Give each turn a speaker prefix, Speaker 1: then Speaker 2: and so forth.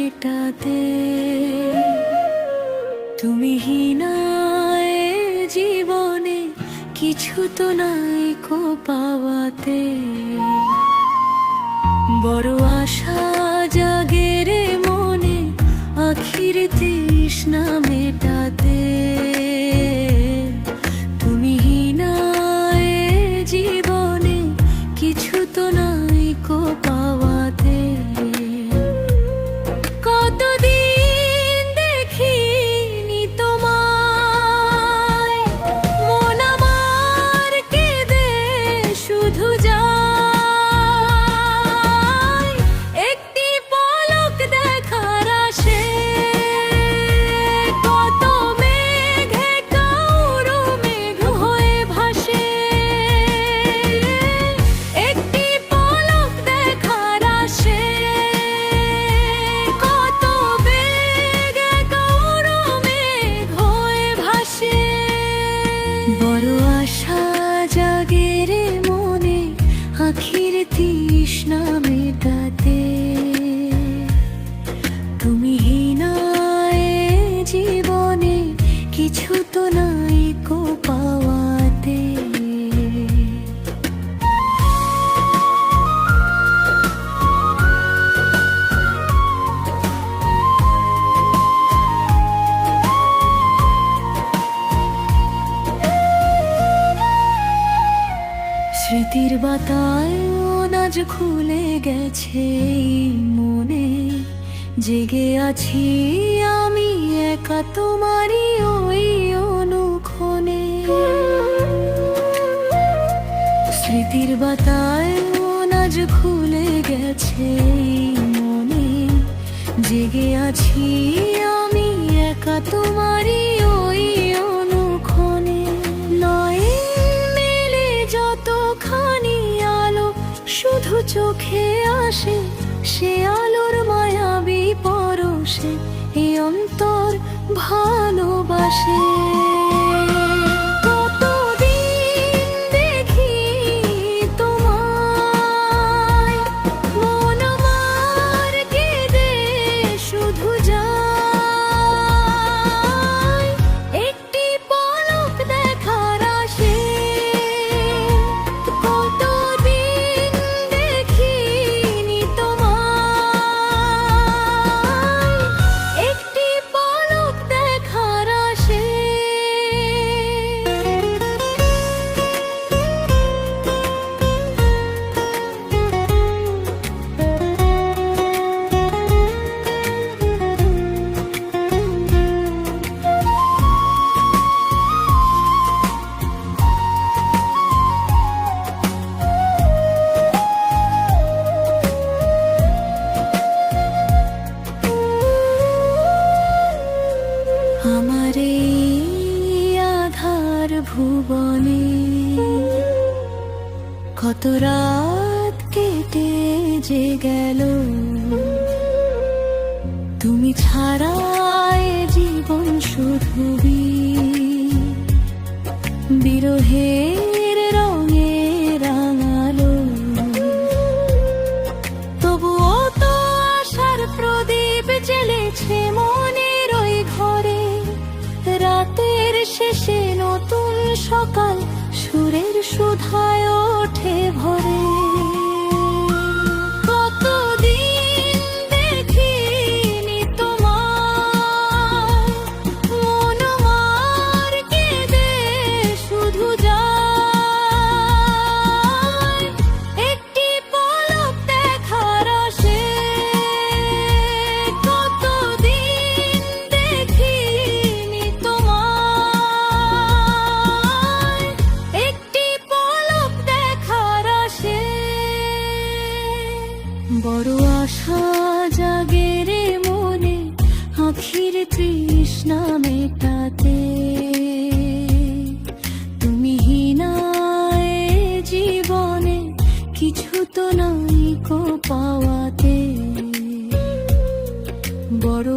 Speaker 1: মেটাতে। তুমি হীনায় জীবনে কিছু তো নাই কো পাওয়াতে। বড় আশা জাগে রে মনে আখির তৃষ্ণা মেটাতে। তুমি হীনায় জীবনে কিছু তো নাই কো পাওয়াতে। কতদিন দেখিনি তোমায়, মন আমার কেঁদে শুধু যায় একটি পলক দেখার আশে। কত মেঘে কাউরু মেঘ হয়ে ভাসে, একটি পলক দেখার আশে। কত বেগে কাউরু মেঘ হয়ে ভাসে। বড় আশা জাগে রে মনে আখির তৃষ্ণা মেটাতে। তুমি হীনায় জীবনে কিছু তো নাই কো পাওয়াতে। স্মৃতির বাতায় আজ খুলে গেছে মনে। জেগে আছি আমি একা তোমারই ওই অনুক্ষণে। স্মৃতির বাতায় আজ খুলে গেছে মনে। জেগে আছি আমি একা তোমারই ওই অনুক্ষণে। নয় মেলে যতখানি আলো শুধু চোখে আসে, সে আলোর মায়াবী পরশে এই অন্তর ভালোবাসে। কতদিন দেখি তোমায়, মন আমার কেঁদে শুধু যায় একটি পলক দেখার আশে। কতদিন দেখিনি তোমায়, একটি পলক দেখার আশে। আমার এই আধার ভুবনে কত রাত কেটে যে গেল। তুমি ছাড়া এ জীবন শুধু বিরহের রঙে রাঙালো। তবুও তো আশার প্রদীপ জ্বেলেছে মনের ওই ঘরে। রাতের শেষে নতুন সকাল সুরের সুধায় ওঠে ভরে। কতদিন দেখিনি তোমায়, মন আমার কেঁদে শুধু যায় একটি পলক দেখার আশে। কতদিন দেখিনি তোমায়, একটি পলক দেখার আশে। বড় আশা জাগে রে মনে আখির তৃষ্ণা মেটাতে। তুমি হীনায় জীবনে কিছু তো নাই কো পাওয়াতে। বড়